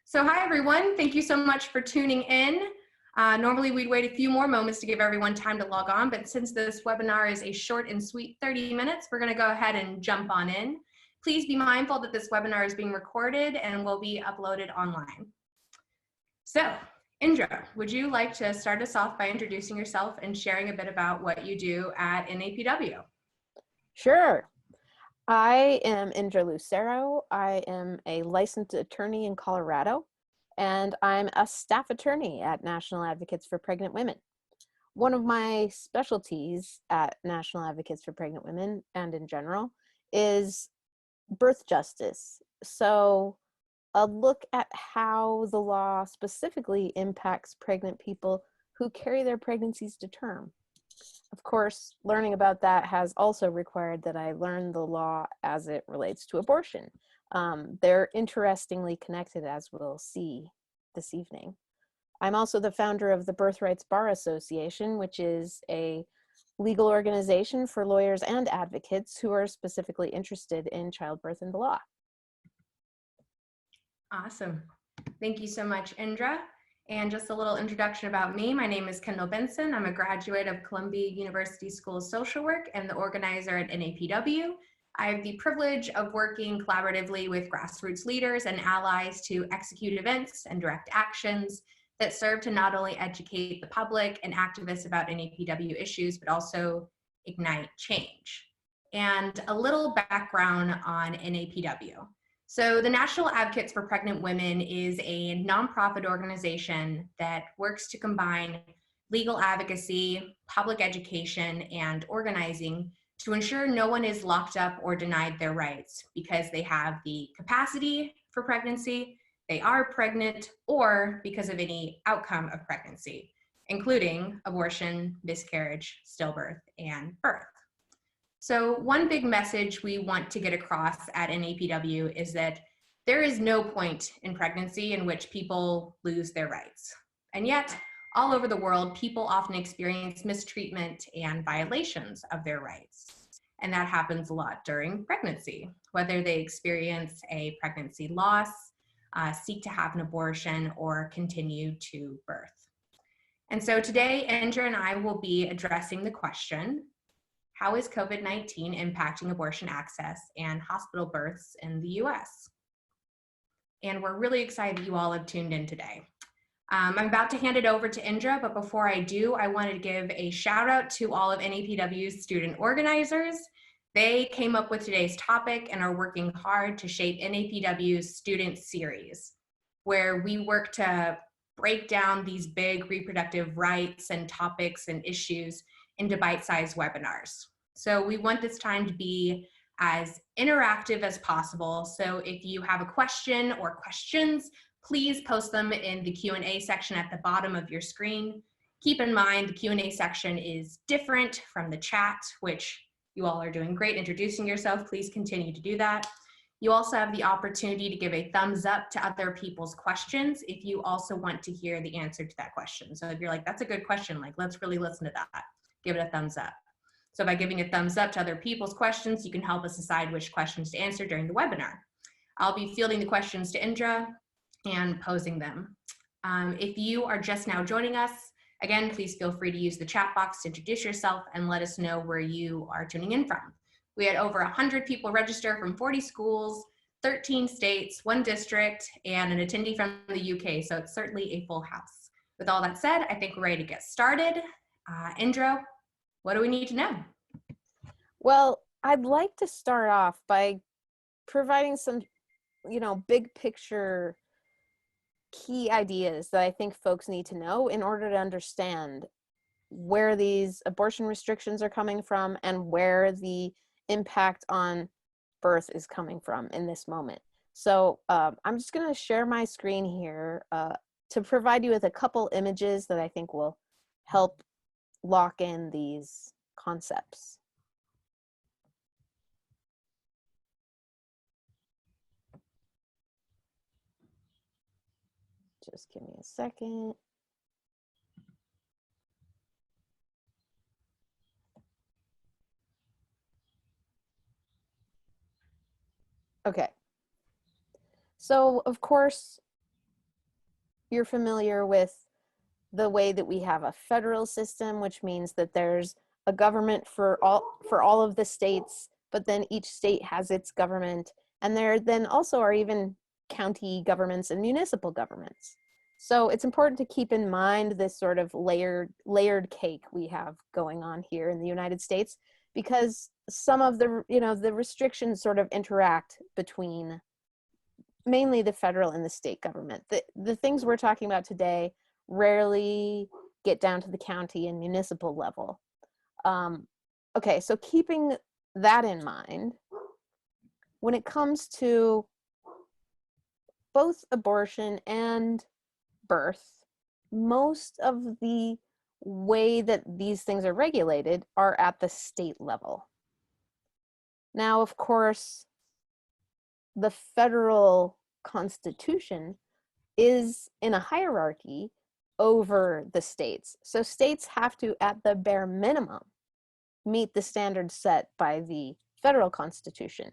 So hi everyone, thank you so much for tuning in. Normally we'd wait a few more moments to give everyone time to log on, but since this webinar is a short and sweet 30 minutes, we're gonna go ahead and jump on in. Please be mindful that this webinar is being recorded and will be uploaded online. So, Indra, would you like to start us off by introducing yourself and sharing a bit about what you do at NAPW? Sure. I am Indra Lusero. I am a licensed attorney in Colorado, and I'm a staff attorney at National Advocates for Pregnant Women. One of my specialties at National Advocates for Pregnant Women, and in general, is birth justice. So a look at how the law specifically impacts pregnant people who carry their pregnancies to term. Of course, learning about that has also required that I learn the law as it relates to abortion. They're interestingly connected, as we'll see this evening. I'm also the founder of the Birth Rights Bar Association, which is a legal organization for lawyers and advocates who are specifically interested in childbirth and the law. Awesome. Thank you so much, Indra. And just a little introduction about me. My name is Kendall Benson. I'm a graduate of Columbia University School of Social Work and the organizer at NAPW. I have the privilege of working collaboratively with grassroots leaders and allies to execute events and direct actions that serve to not only educate the public and activists about NAPW issues, but also ignite change. And a little background on NAPW. So the National Advocates for Pregnant Women is a nonprofit organization that works to combine legal advocacy, public education, and organizing to ensure no one is locked up or denied their rights because they have the capacity for pregnancy, they are pregnant, or because of any outcome of pregnancy, including abortion, miscarriage, stillbirth, and birth. So one big message we want to get across at NAPW is that there is no point in pregnancy in which people lose their rights. And yet, all over the world, people often experience mistreatment and violations of their rights. And that happens a lot during pregnancy, whether they experience a pregnancy loss, seek to have an abortion, or continue to birth. And so today, Indra and I will be addressing the question, how is COVID-19 impacting abortion access and hospital births in the US? And we're really excited that you all have tuned in today. I'm about to hand it over to Indra, but before I do, I wanted to give a shout out to all of NAPW's student organizers. They came up with today's topic and are working hard to shape NAPW's student series, where we work to break down these big reproductive rights and topics and issues into bite-sized webinars. So we want this time to be as interactive as possible. So if you have a question or questions, please post them in the Q&A section at the bottom of your screen. Keep in mind the Q&A section is different from the chat, which you all are doing great introducing yourself. Please continue to do that. You also have the opportunity to give a thumbs up to other people's questions if you also want to hear the answer to that question. So if you're like, that's a good question, like let's really listen to that, give it a thumbs up. So by giving a thumbs up to other people's questions, you can help us decide which questions to answer during the webinar. I'll be fielding the questions to Indra and posing them. If you are just now joining us, again, please feel free to use the chat box to introduce yourself and let us know where you are tuning in from. We had over 100 people register from 40 schools, 13 states, 1 district, and an attendee from the UK, so it's certainly a full house. With all that said, I think we're ready to get started. Indra, what do we need to know? Well, I'd like to start off by providing some, big picture key ideas that I think folks need to know in order to understand where these abortion restrictions are coming from and where the impact on birth is coming from in this moment. So I'm just going to share my screen here to provide you with a couple images that I think will help lock in these concepts. Just give me a second. Okay. So, of course, you're familiar with the way that we have a federal system, which means that there's a government for all of the states, but then each state has its government, and there then also are even county governments and municipal governments. So it's important to keep in mind this sort of layered cake we have going on here in the United States, because some of the, the restrictions sort of interact between mainly the federal and the state government. The things we're talking about today rarely get down to the county and municipal level. Okay, so keeping that in mind, when it comes to both abortion and birth, most of the way that these things are regulated are at the state level. Now, of course, the federal constitution is in a hierarchy over the states. So states have to, at the bare minimum, meet the standards set by the federal constitution.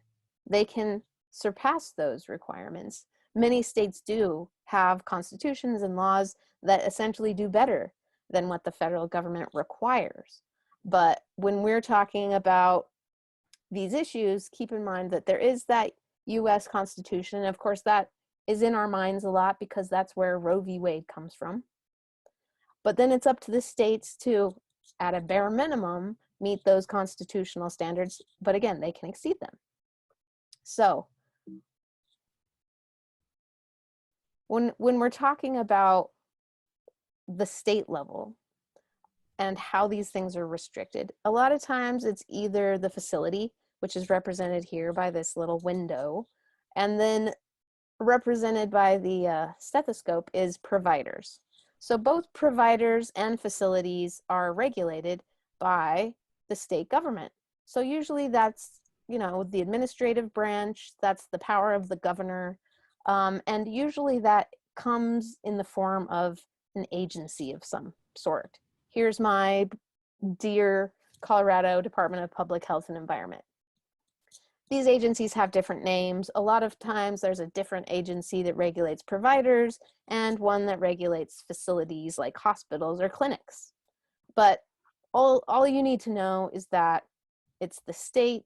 They can surpass those requirements. Many states do have constitutions and laws that essentially do better than what the federal government requires. But when we're talking about these issues, keep in mind that there is that US Constitution. And of course, that is in our minds a lot because that's where Roe v. Wade comes from. But then it's up to the states to, at a bare minimum, meet those constitutional standards. But again, they can exceed them. So when we're talking about the state level and how these things are restricted, a lot of times it's either the facility, which is represented here by this little window, and then represented by the stethoscope is providers. So both providers and facilities are regulated by the state government. So usually that's, the administrative branch, that's the power of the governor, and usually that comes in the form of an agency of some sort. Here's my dear Colorado Department of Public Health and Environment. These agencies have different names. A lot of times there's a different agency that regulates providers and one that regulates facilities like hospitals or clinics. But all you need to know is that it's the state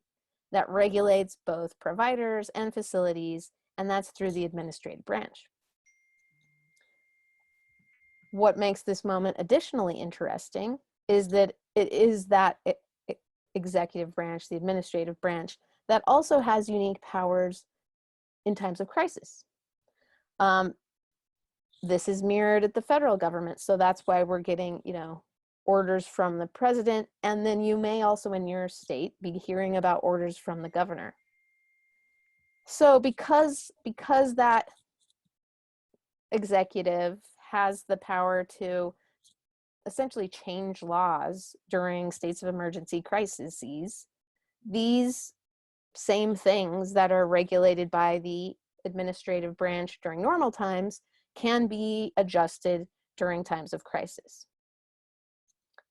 that regulates both providers and facilities, and that's through the administrative branch. What makes this moment additionally interesting is that it is that executive branch, the administrative branch, that also has unique powers in times of crisis. This is mirrored at the federal government, so that's why we're getting, orders from the president, and then you may also in your state be hearing about orders from the governor. So because that executive has the power to essentially change laws during states of emergency crises, these same things that are regulated by the administrative branch during normal times can be adjusted during times of crisis.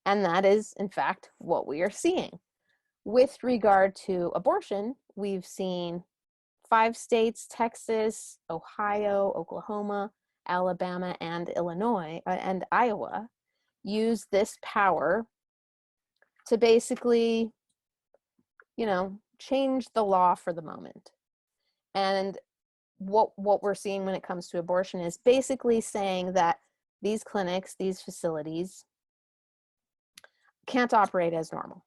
And that is, in fact, what we are seeing. With regard to abortion, we've seen 5 states, Texas, Ohio, Oklahoma, Alabama, and Illinois, and Iowa, use this power to basically, change the law for the moment. And what we're seeing when it comes to abortion is basically saying that these clinics, these facilities, can't operate as normal.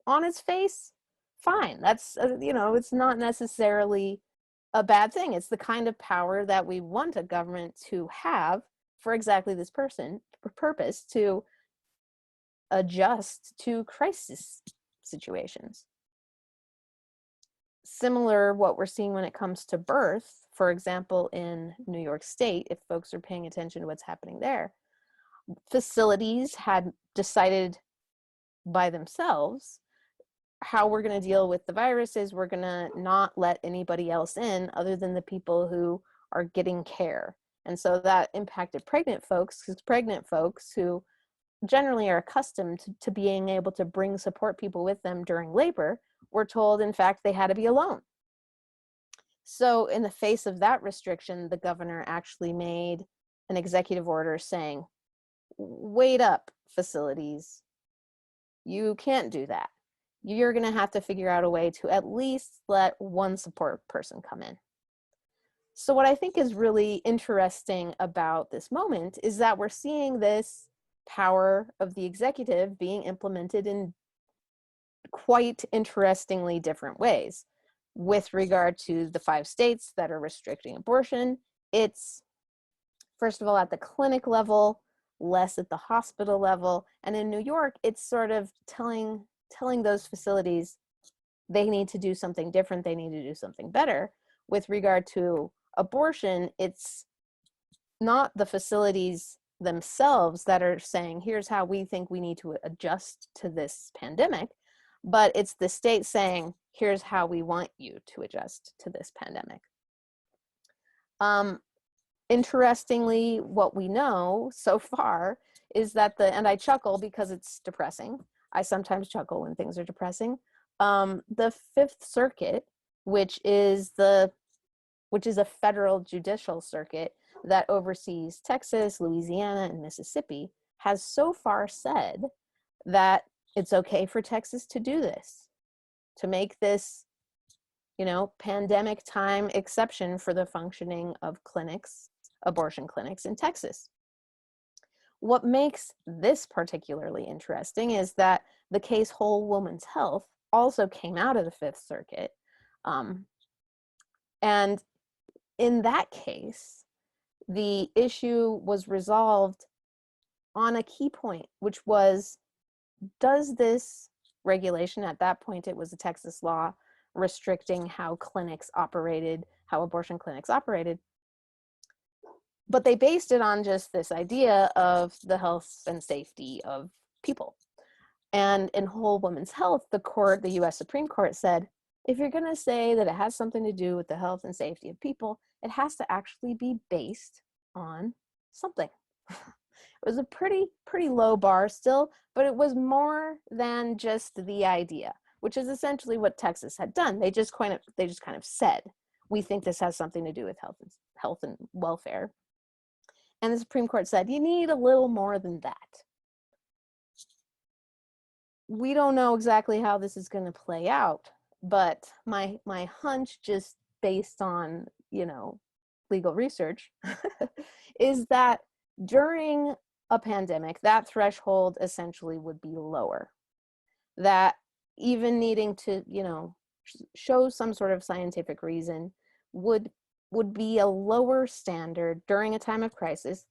On its face, fine. That's, it's not necessarily a bad thing. It's the kind of power that we want a government to have for exactly this purpose, to adjust to crisis situations. Similar what we're seeing when it comes to birth, for example, in New York State, if folks are paying attention to what's happening there, facilities had decided by themselves how we're going to deal with the virus is we're going to not let anybody else in other than the people who are getting care. And so that impacted pregnant folks, because pregnant folks who generally are accustomed to being able to bring support people with them during labor were told, in fact, they had to be alone. So in the face of that restriction, the governor actually made an executive order saying, wait up, facilities, you can't do that. You're going to have to figure out a way to at least let one support person come in. So what I think is really interesting about this moment is that we're seeing this power of the executive being implemented in quite interestingly different ways. With regard to the 5 states that are restricting abortion, it's first of all at the clinic level, less at the hospital level, and in New York, it's sort of telling those facilities they need to do something different, they need to do something better. With regard to abortion, it's not the facilities themselves that are saying, here's how we think we need to adjust to this pandemic, but it's the state saying, here's how we want you to adjust to this pandemic. Interestingly, what we know so far is that and I chuckle because it's depressing. I sometimes chuckle when things are depressing. The Fifth Circuit, which is a federal judicial circuit that oversees Texas, Louisiana, and Mississippi, has so far said that it's okay for Texas to do this, to make this, pandemic time exception for the functioning of clinics, abortion clinics in Texas. What makes this particularly interesting is that the case Whole Woman's Health also came out of the Fifth Circuit. And in that case, the issue was resolved on a key point, which was, does this regulation, at that point it was a Texas law restricting how clinics operated, how abortion clinics operated, but they based it on just this idea of the health and safety of people. And in Whole Woman's Health, the US Supreme Court said, if you're going to say that it has something to do with the health and safety of people, it has to actually be based on something. It was a pretty low bar still, but it was more than just the idea, which is essentially what Texas had done. They just kind of said, we think this has something to do with health and welfare. And the Supreme Court said, you need a little more than that. We don't know exactly how this is going to play out, but my hunch, just based on, legal research, is that during a pandemic, that threshold essentially would be lower. That even needing to, show some sort of scientific reason would be a lower standard during a time of crisis,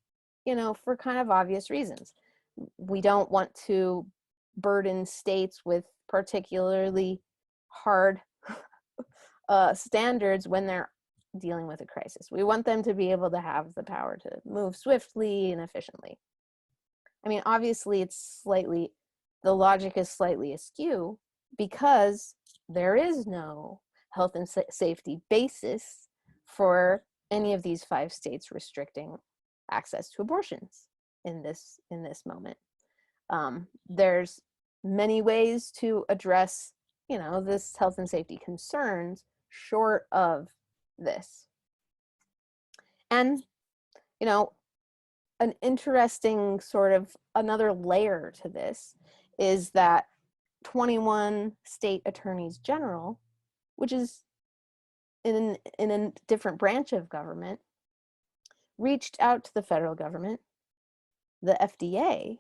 for kind of obvious reasons. We don't want to burden states with particularly hard standards when they're dealing with a crisis. We want them to be able to have the power to move swiftly and efficiently. I mean, obviously the logic is slightly askew because there is no health and safety basis for any of these 5 states restricting access to abortions in this moment. There's many ways to address, this health and safety concerns short of this. And, an interesting sort of another layer to this is that 21 state attorneys general, which is in a different branch of government, reached out to the federal government, the FDA,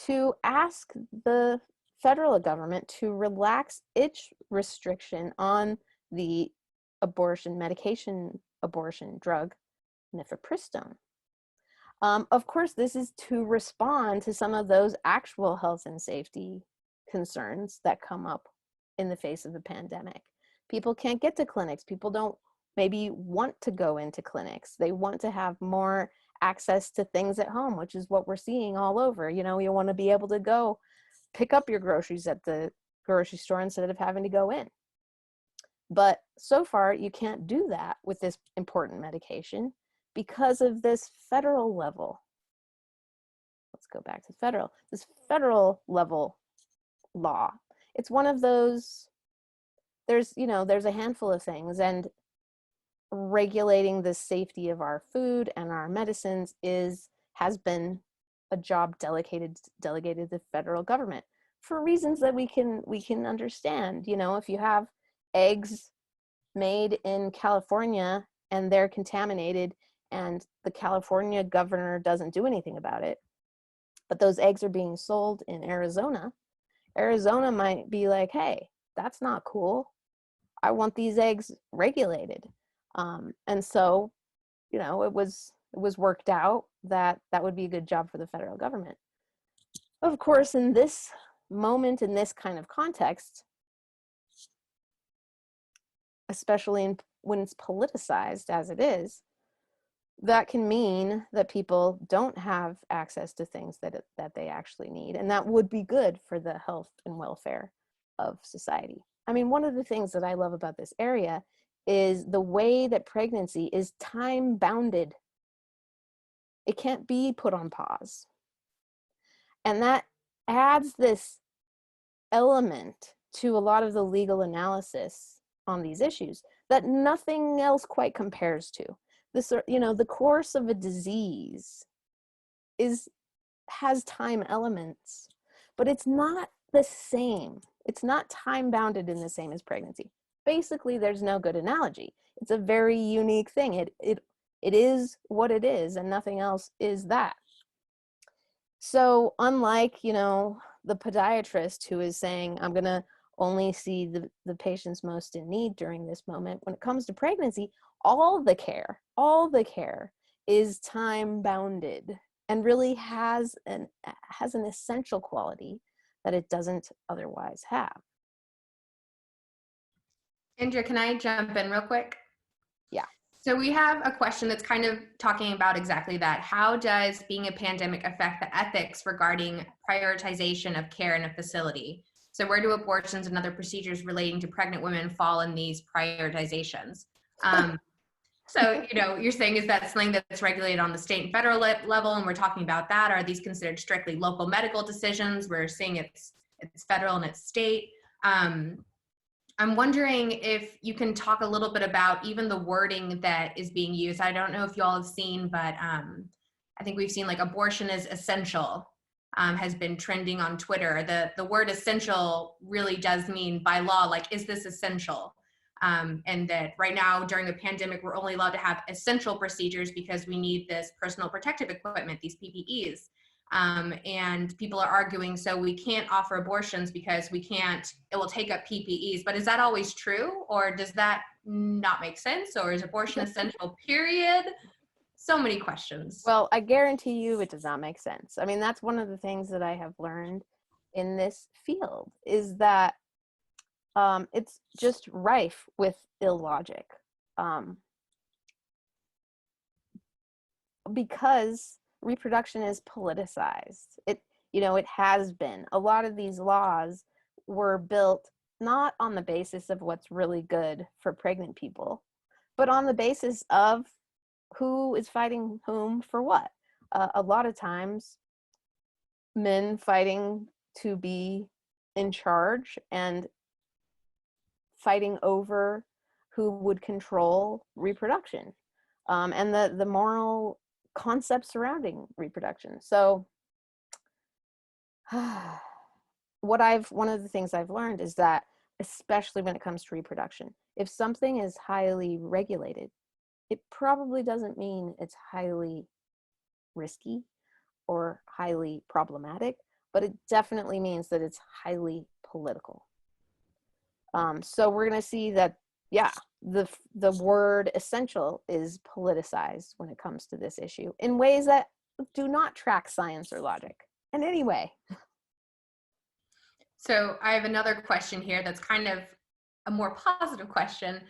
to ask the federal government to relax its restriction on the abortion drug, mifepristone. Of course, this is to respond to some of those actual health and safety concerns that come up in the face of the pandemic. People can't get to clinics. People don't maybe want to go into clinics. They want to have more access to things at home, which is what we're seeing all over. You want to be able to go pick up your groceries at the grocery store instead of having to go in. But so far, you can't do that with this important medication because of this federal level. Let's go back to this federal level law. It's one of those, there's a handful of things, and regulating the safety of our food and our medicines has been a job delegated to the federal government for reasons that we can understand. You know, if you have eggs made in California and they're contaminated and the California governor doesn't do anything about it, but those eggs are being sold in Arizona, Arizona might be like, hey, that's not cool. I want these eggs regulated. And so, you know, it was worked out that that would be a good job for the federal government. Of course, in this moment, in this kind of context, especially when it's politicized as it is, that can mean that people don't have access to things that they actually need. And that would be good for the health and welfare of society. I mean, one of the things that I love about this area is the way that pregnancy is time bounded. It can't be put on pause. And that adds this element to a lot of the legal analysis on these issues that nothing else quite compares to. This, you know, the course of a disease has time elements, but it's not the same. It's not time bounded in the same as pregnancy. Basically, there's no good analogy. It's a very unique thing. It is what it is, and nothing else is that. So unlike, you know, the podiatrist who is saying, I'm going to only see the patients most in need during this moment, when it comes to pregnancy, all the care is time bounded and really has an essential quality that it doesn't otherwise have. Indra, can I jump in real quick? Yeah. So we have a question that's kind of talking about exactly that. How does being a pandemic affect the ethics regarding prioritization of care in a facility? So where do abortions and other procedures relating to pregnant women fall in these prioritizations? So, you know, you're saying, is that something that's regulated on the state and federal level? And we're talking about that. Are these considered strictly local medical decisions? We're seeing it's federal and it's state. I'm wondering if you can talk a little bit about even the wording that is being used. I don't know if you all have seen, but I think we've seen like abortion is essential has been trending on Twitter. The word essential really does mean by law, like, is this essential? And that right now during the pandemic, we're only allowed to have essential procedures because we need this personal protective equipment, these PPEs. And people are arguing, so we can't offer abortions because it will take up PPEs. But is that always true? Or does that not make sense? Or is abortion essential, period? So many questions. Well, I guarantee you it does not make sense. I mean, that's one of the things that I have learned in this field is that it's just rife with illogic. Because reproduction is politicized. It has been. A lot of these laws were built not on the basis of what's really good for pregnant people, but on the basis of who is fighting whom for what. A lot of times, men fighting to be in charge and fighting over who would control reproduction, and the moral concepts surrounding reproduction. So one of the things I've learned is that, especially when it comes to reproduction, if something is highly regulated, it probably doesn't mean it's highly risky or highly problematic, but it definitely means that it's highly political. So we're going to see that, yeah, the word essential is politicized when it comes to this issue in ways that do not track science or logic in any way. So I have another question here that's kind of a more positive question.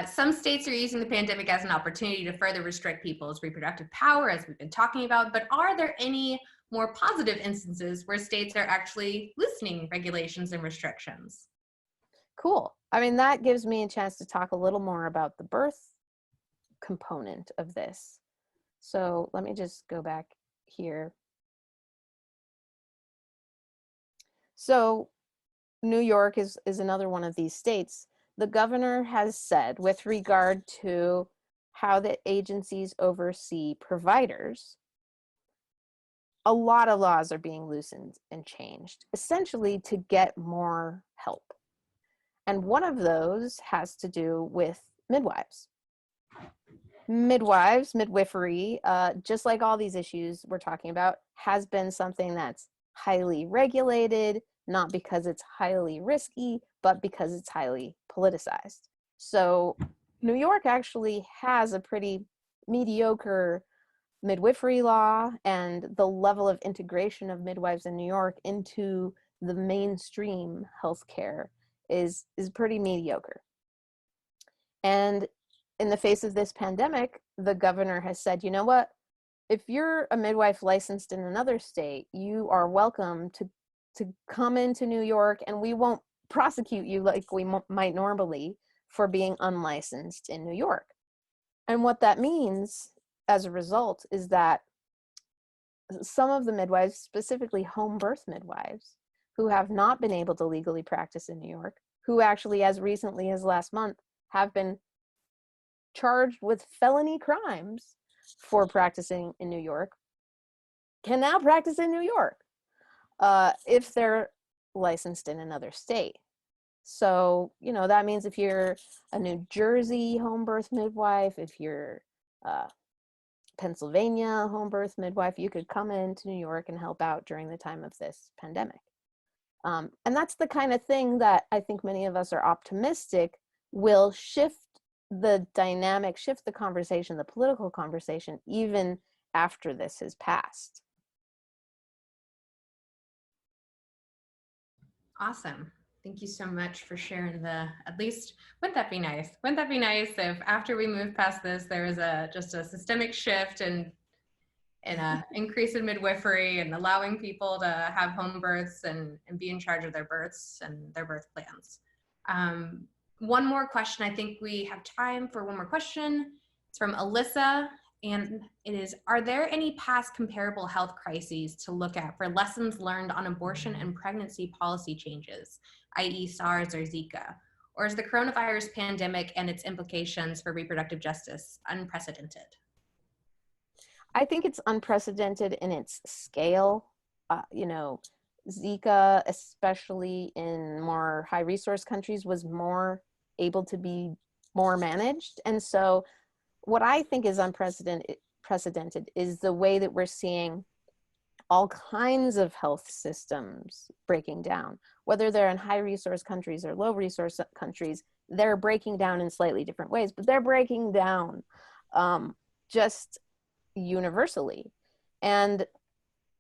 Some states are using the pandemic as an opportunity to further restrict people's reproductive power, as we've been talking about, but are there any more positive instances where states are actually loosening regulations and restrictions? Cool. I mean, that gives me a chance to talk a little more about the birth component of this. So let me just go back here. So New York is another one of these states. The governor has said, with regard to how the agencies oversee providers, a lot of laws are being loosened and changed, essentially to get more help. And one of those has to do with midwives. Midwifery, just like all these issues we're talking about, has been something that's highly regulated, not because it's highly risky, but because it's highly politicized. So New York actually has a pretty mediocre midwifery law, and the level of integration of midwives in New York into the mainstream healthcare is pretty mediocre. And in the face of this pandemic, the governor has said, you know what, if you're a midwife licensed in another state, you are welcome to come into New York, and we won't prosecute you like we might normally for being unlicensed in New York. And what that means as a result is that some of the midwives, specifically home birth midwives, who have not been able to legally practice in New York, who actually as recently as last month have been charged with felony crimes for practicing in New York, can now practice in New York if they're licensed in another state. So, you know, that means if you're a New Jersey home birth midwife, if you're Pennsylvania home birth midwife, you could come into New York and help out during the time of this pandemic. And that's the kind of thing that I think many of us are optimistic will shift the dynamic, shift the conversation, the political conversation, even after this has passed. Awesome. Thank you so much for sharing at least, wouldn't that be nice? Wouldn't that be nice if after we move past this, there was just a systemic shift and an increase in midwifery and allowing people to have home births and be in charge of their births and their birth plans. One more question. I think we have time for one more question. It's from Alyssa, and it is, are there any past comparable health crises to look at for lessons learned on abortion and pregnancy policy changes, i.e. SARS or Zika? Or is the coronavirus pandemic and its implications for reproductive justice unprecedented? I think it's unprecedented in its scale. You know, Zika, especially in more high resource countries, was more able to be more managed. And so what I think is unprecedented is the way that we're seeing all kinds of health systems breaking down, whether they're in high resource countries or low resource countries. They're breaking down in slightly different ways, but they're breaking down just universally. And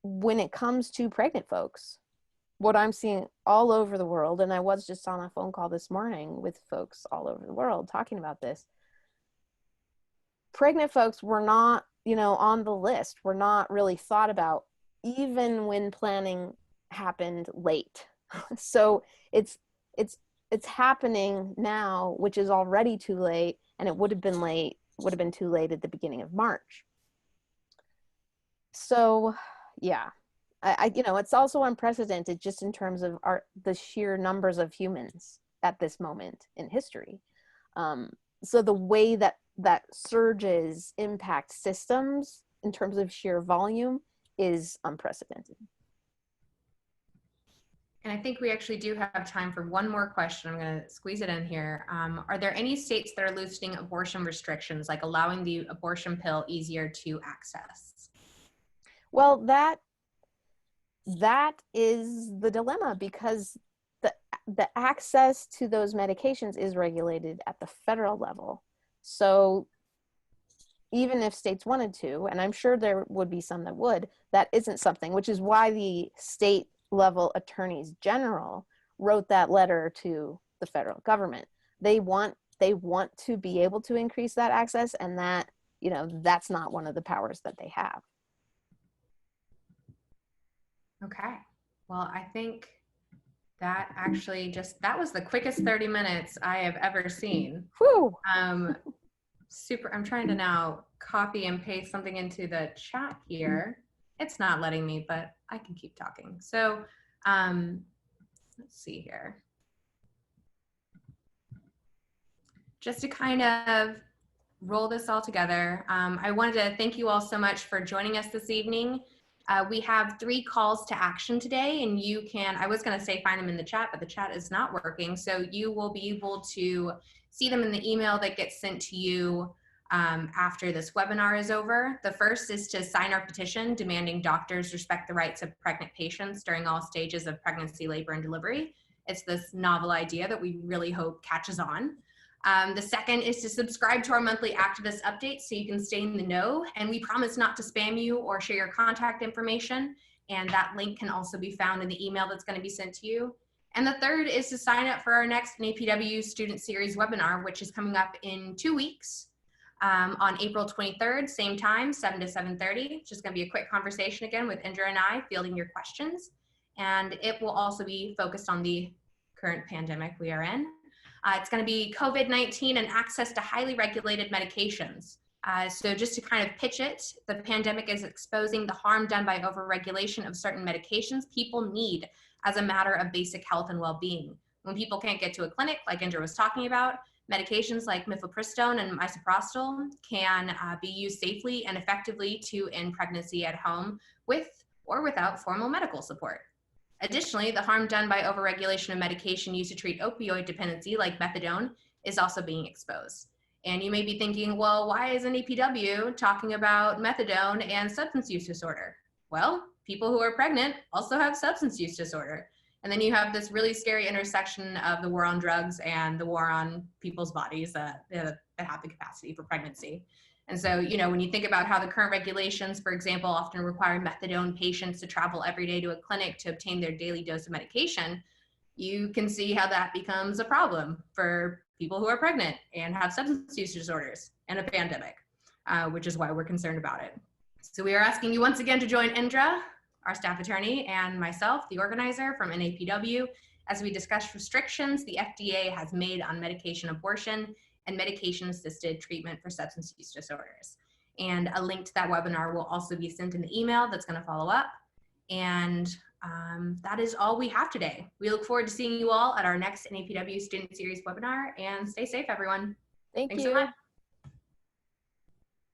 when it comes to pregnant folks, what I'm seeing all over the world, and I was just on a phone call this morning with folks all over the world talking about this, pregnant folks were not, you know, on the list, were not really thought about, even when planning happened late. So it's happening now, which is already too late, and it would have been too late at the beginning of March. So yeah, you know, it's also unprecedented just in terms of the sheer numbers of humans at this moment in history. So the way that surges impact systems in terms of sheer volume is unprecedented. And I think we actually do have time for one more question. I'm going to squeeze it in here. Are there any states that are loosening abortion restrictions, like allowing the abortion pill easier to access? Well, that is the dilemma, because the access to those medications is regulated at the federal level. So even if states wanted to, and I'm sure there would be some that would, that isn't something, which is why the state level attorneys general wrote that letter to the federal government. They want to be able to increase that access, and that, you know, that's not one of the powers that they have. Okay. Well, I think that actually that was the quickest 30 minutes I have ever seen. Whew. Super. I'm trying to now copy and paste something into the chat here. It's not letting me, but I can keep talking. So let's see here. Just to kind of roll this all together. I wanted to thank you all so much for joining us this evening. We have 3 calls to action today, and you can, I was going to say find them in the chat, but the chat is not working. So you will be able to see them in the email that gets sent to you after this webinar is over. The first is to sign our petition demanding doctors respect the rights of pregnant patients during all stages of pregnancy, labor, and delivery. It's this novel idea that we really hope catches on. The second is to subscribe to our monthly activist updates so you can stay in the know, and we promise not to spam you or share your contact information, and that link can also be found in the email that's going to be sent to you. And the third is to sign up for our next NAPW Student Series webinar, which is coming up in 2 weeks on April 23rd, same time, 7 to 7:30. It's just going to be a quick conversation again with Indra and I, fielding your questions, and it will also be focused on the current pandemic we are in. It's going to be COVID-19 and access to highly regulated medications. So just to kind of pitch it, the pandemic is exposing the harm done by overregulation of certain medications people need as a matter of basic health and well-being. When people can't get to a clinic, like Indra was talking about, medications like mifepristone and misoprostol can be used safely and effectively to end pregnancy at home with or without formal medical support. Additionally, the harm done by overregulation of medication used to treat opioid dependency, like methadone, is also being exposed. And you may be thinking, well, why is NAPW talking about methadone and substance use disorder? Well, people who are pregnant also have substance use disorder. And then you have this really scary intersection of the war on drugs and the war on people's bodies that have the capacity for pregnancy. And so, you know, when you think about how the current regulations, for example, often require methadone patients to travel every day to a clinic to obtain their daily dose of medication, you can see how that becomes a problem for people who are pregnant and have substance use disorders and a pandemic, which is why we're concerned about it. So we are asking you once again to join Indra, our staff attorney, and myself, the organizer from NAPW, as we discuss restrictions the FDA has made on medication abortion and medication-assisted treatment for substance use disorders. And a link to that webinar will also be sent in the email that's going to follow up. And that is all we have today. We look forward to seeing you all at our next NAPW Student Series webinar, and stay safe, everyone. Thank Thanks you. so much.